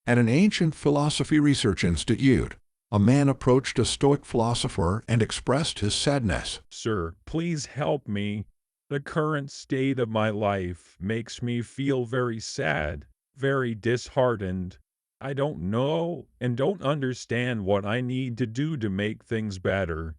At an ancient philosophy research institute, a man approached a Stoic philosopher and expressed his sadness. Sir, please help me. The current state of my life makes me feel very sad, very disheartened. I don't know and don't understand what I need to do to make things better.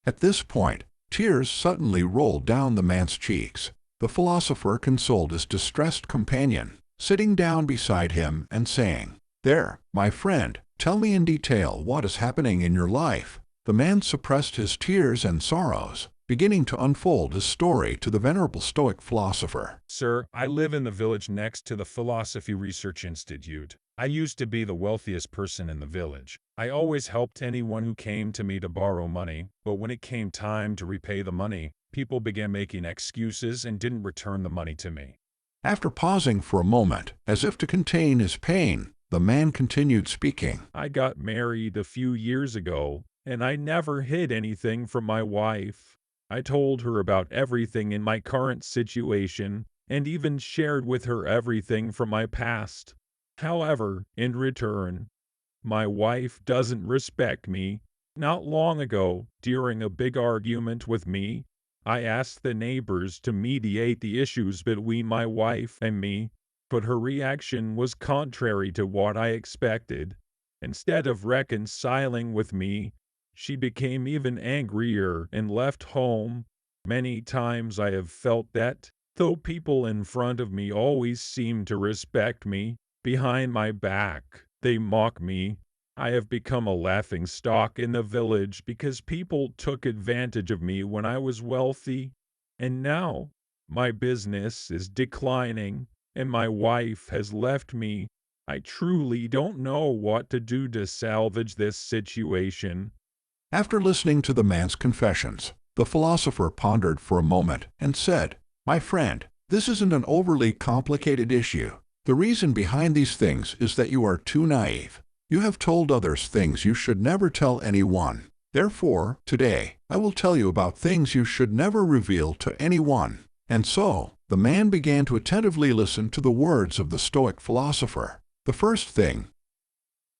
At this point, tears suddenly rolled down the man's cheeks. The philosopher consoled his distressed companion, sitting down beside him and saying, "There, my friend, tell me in detail what is happening in your life." The man suppressed his tears and sorrows, beginning to unfold his story to the venerable Stoic philosopher. Sir, I live in the village next to the Philosophy Research Institute. I used to be the wealthiest person in the village. I always helped anyone who came to me to borrow money, but when it came time to repay the money, people began making excuses and didn't return the money to me. After pausing for a moment, as if to contain his pain, the man continued speaking. I got married a few years ago, and I never hid anything from my wife. I told her about everything in my current situation, and even shared with her everything from my past. However, in return, my wife doesn't respect me. Not long ago, during a big argument with me, I asked the neighbors to mediate the issues between my wife and me, but her reaction was contrary to what I expected. Instead of reconciling with me, she became even angrier and left home. Many times I have felt that, though people in front of me always seem to respect me, behind my back, they mock me. I have become a laughing stock in the village because people took advantage of me when I was wealthy. And now, my business is declining, and my wife has left me. I truly don't know what to do to salvage this situation. After listening to the man's confessions, the philosopher pondered for a moment and said, "My friend, this isn't an overly complicated issue. The reason behind these things is that you are too naive. You have told others things you should never tell anyone. Therefore, today, I will tell you about things you should never reveal to anyone." And so, the man began to attentively listen to the words of the Stoic philosopher. The first thing: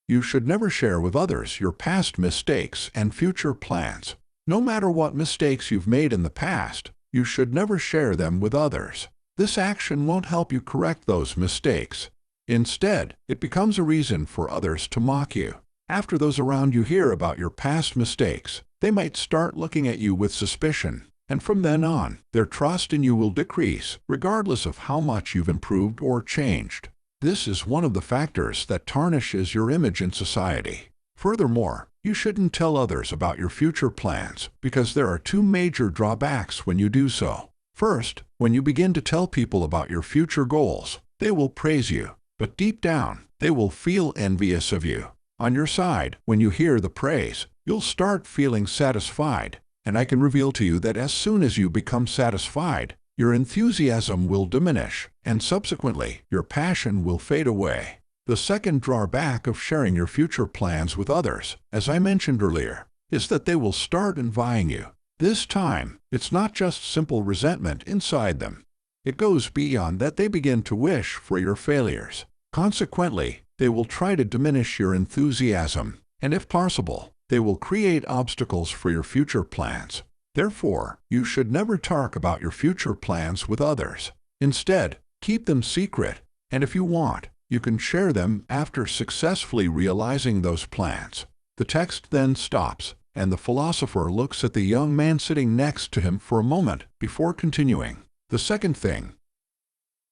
you should never share with others your past mistakes and future plans. No matter what mistakes you've made in the past, you should never share them with others. This action won't help you correct those mistakes. Instead, it becomes a reason for others to mock you. After those around you hear about your past mistakes, they might start looking at you with suspicion, and from then on, their trust in you will decrease, regardless of how much you've improved or changed. This is one of the factors that tarnishes your image in society. Furthermore, you shouldn't tell others about your future plans because there are two major drawbacks when you do so. First, when you begin to tell people about your future goals, they will praise you, but deep down, they will feel envious of you. On your side, when you hear the praise, you'll start feeling satisfied, and I can reveal to you that as soon as you become satisfied, your enthusiasm will diminish, and subsequently, your passion will fade away. The second drawback of sharing your future plans with others, as I mentioned earlier, is that they will start envying you. This time, it's not just simple resentment inside them. It goes beyond that. They begin to wish for your failures. Consequently, they will try to diminish your enthusiasm, and if possible, they will create obstacles for your future plans. Therefore, you should never talk about your future plans with others. Instead, keep them secret, and if you want, you can share them after successfully realizing those plans. The text then stops, and the philosopher looks at the young man sitting next to him for a moment before continuing. The second thing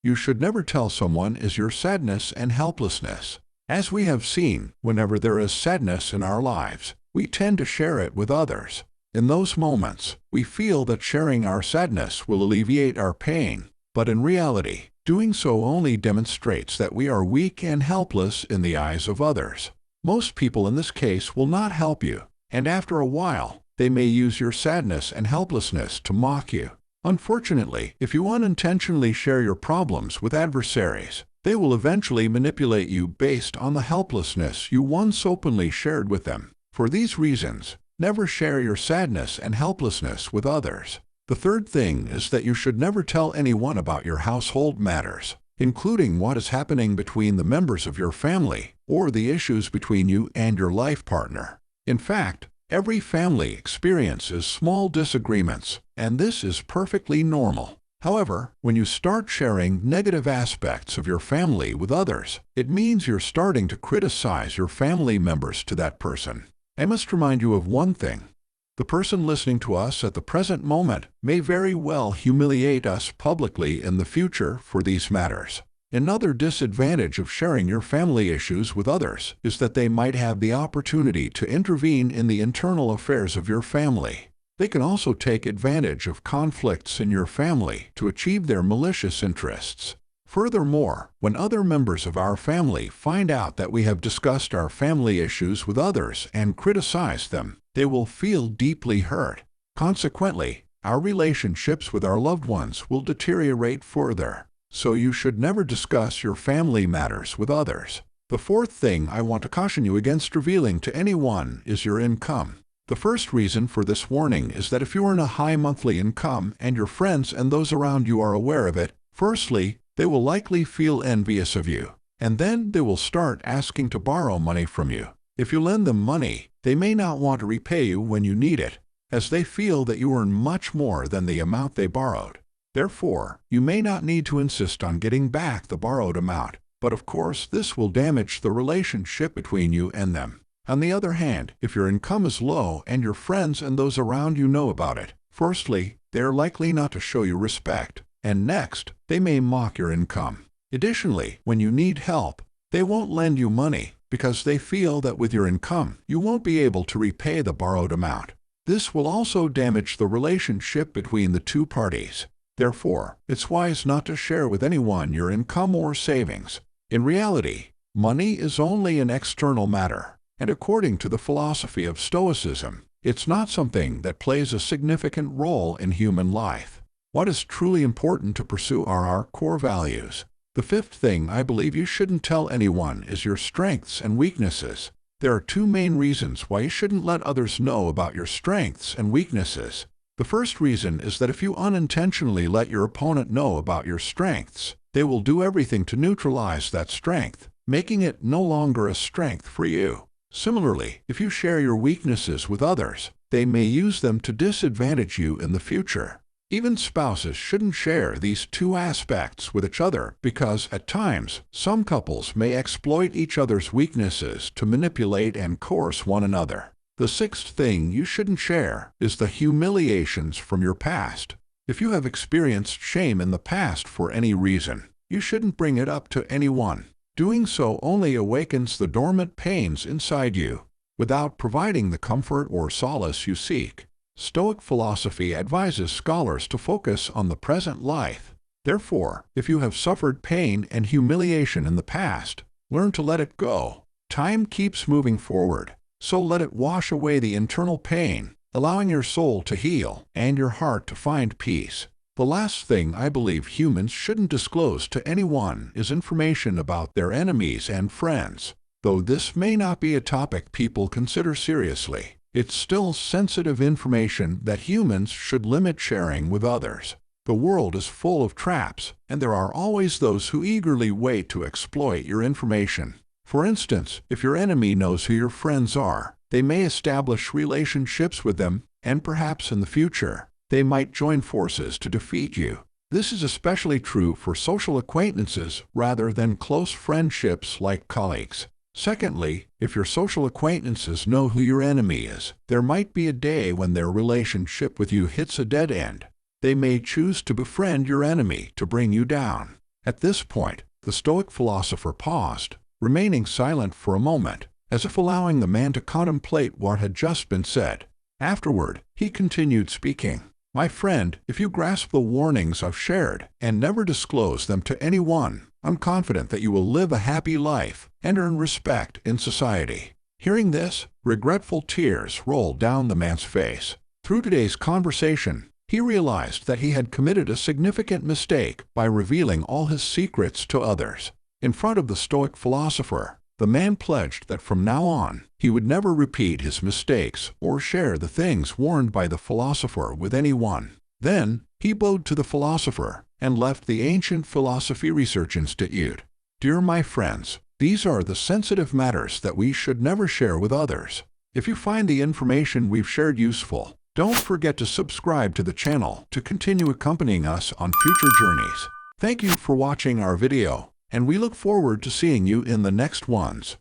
you should never tell someone is your sadness and helplessness. As we have seen, whenever there is sadness in our lives, we tend to share it with others. In those moments, we feel that sharing our sadness will alleviate our pain, but in reality, doing so only demonstrates that we are weak and helpless in the eyes of others. Most people in this case will not help you, and after a while, they may use your sadness and helplessness to mock you. Unfortunately, if you unintentionally share your problems with adversaries, they will eventually manipulate you based on the helplessness you once openly shared with them. For these reasons, never share your sadness and helplessness with others. The third thing is that you should never tell anyone about your household matters, including what is happening between the members of your family, or the issues between you and your life partner. In fact, every family experiences small disagreements, and this is perfectly normal. However, when you start sharing negative aspects of your family with others, it means you're starting to criticize your family members to that person. I must remind you of one thing. The person listening to us at the present moment may very well humiliate us publicly in the future for these matters. Another disadvantage of sharing your family issues with others is that they might have the opportunity to intervene in the internal affairs of your family. They can also take advantage of conflicts in your family to achieve their malicious interests. Furthermore, when other members of our family find out that we have discussed our family issues with others and criticized them, they will feel deeply hurt. Consequently, our relationships with our loved ones will deteriorate further. So you should never discuss your family matters with others. The fourth thing I want to caution you against revealing to anyone is your income. The first reason for this warning is that if you earn a high monthly income and your friends and those around you are aware of it, firstly, they will likely feel envious of you, and then they will start asking to borrow money from you. If you lend them money, they may not want to repay you when you need it, as they feel that you earn much more than the amount they borrowed. Therefore, you may not need to insist on getting back the borrowed amount, but of course this will damage the relationship between you and them. On the other hand, if your income is low and your friends and those around you know about it, firstly, they are likely not to show you respect, and next, they may mock your income. Additionally, when you need help, they won't lend you money because they feel that with your income, you won't be able to repay the borrowed amount. This will also damage the relationship between the two parties. Therefore, it's wise not to share with anyone your income or savings. In reality, money is only an external matter. And according to the philosophy of Stoicism, it's not something that plays a significant role in human life. What is truly important to pursue are our core values. The fifth thing I believe you shouldn't tell anyone is your strengths and weaknesses. There are two main reasons why you shouldn't let others know about your strengths and weaknesses. The first reason is that if you unintentionally let your opponent know about your strengths, they will do everything to neutralize that strength, making it no longer a strength for you. Similarly, if you share your weaknesses with others, they may use them to disadvantage you in the future. Even spouses shouldn't share these two aspects with each other because, at times, some couples may exploit each other's weaknesses to manipulate and coerce one another. The sixth thing you shouldn't share is the humiliations from your past. If you have experienced shame in the past for any reason, you shouldn't bring it up to anyone. Doing so only awakens the dormant pains inside you, without providing the comfort or solace you seek. Stoic philosophy advises scholars to focus on the present life. Therefore, if you have suffered pain and humiliation in the past, learn to let it go. Time keeps moving forward, so let it wash away the internal pain, allowing your soul to heal and your heart to find peace. The last thing I believe humans shouldn't disclose to anyone is information about their enemies and friends. Though this may not be a topic people consider seriously, it's still sensitive information that humans should limit sharing with others. The world is full of traps, and there are always those who eagerly wait to exploit your information. For instance, if your enemy knows who your friends are, they may establish relationships with them, and perhaps in the future, they might join forces to defeat you. This is especially true for social acquaintances rather than close friendships like colleagues. Secondly, if your social acquaintances know who your enemy is, there might be a day when their relationship with you hits a dead end. They may choose to befriend your enemy to bring you down. At this point, the Stoic philosopher paused, remaining silent for a moment, as if allowing the man to contemplate what had just been said. Afterward, he continued speaking. My friend, if you grasp the warnings I've shared and never disclose them to anyone, I'm confident that you will live a happy life and earn respect in society. Hearing this, regretful tears rolled down the man's face. Through today's conversation, he realized that he had committed a significant mistake by revealing all his secrets to others. In front of the Stoic philosopher, the man pledged that from now on, he would never repeat his mistakes or share the things warned by the philosopher with anyone. Then, he bowed to the philosopher and left the Ancient Philosophy Research Institute. Dear my friends, These are the sensitive matters that we should never share with others. If you find the information we've shared useful, don't forget to subscribe to the channel to continue accompanying us on future journeys. Thank you for watching our video, and we look forward to seeing you in the next ones.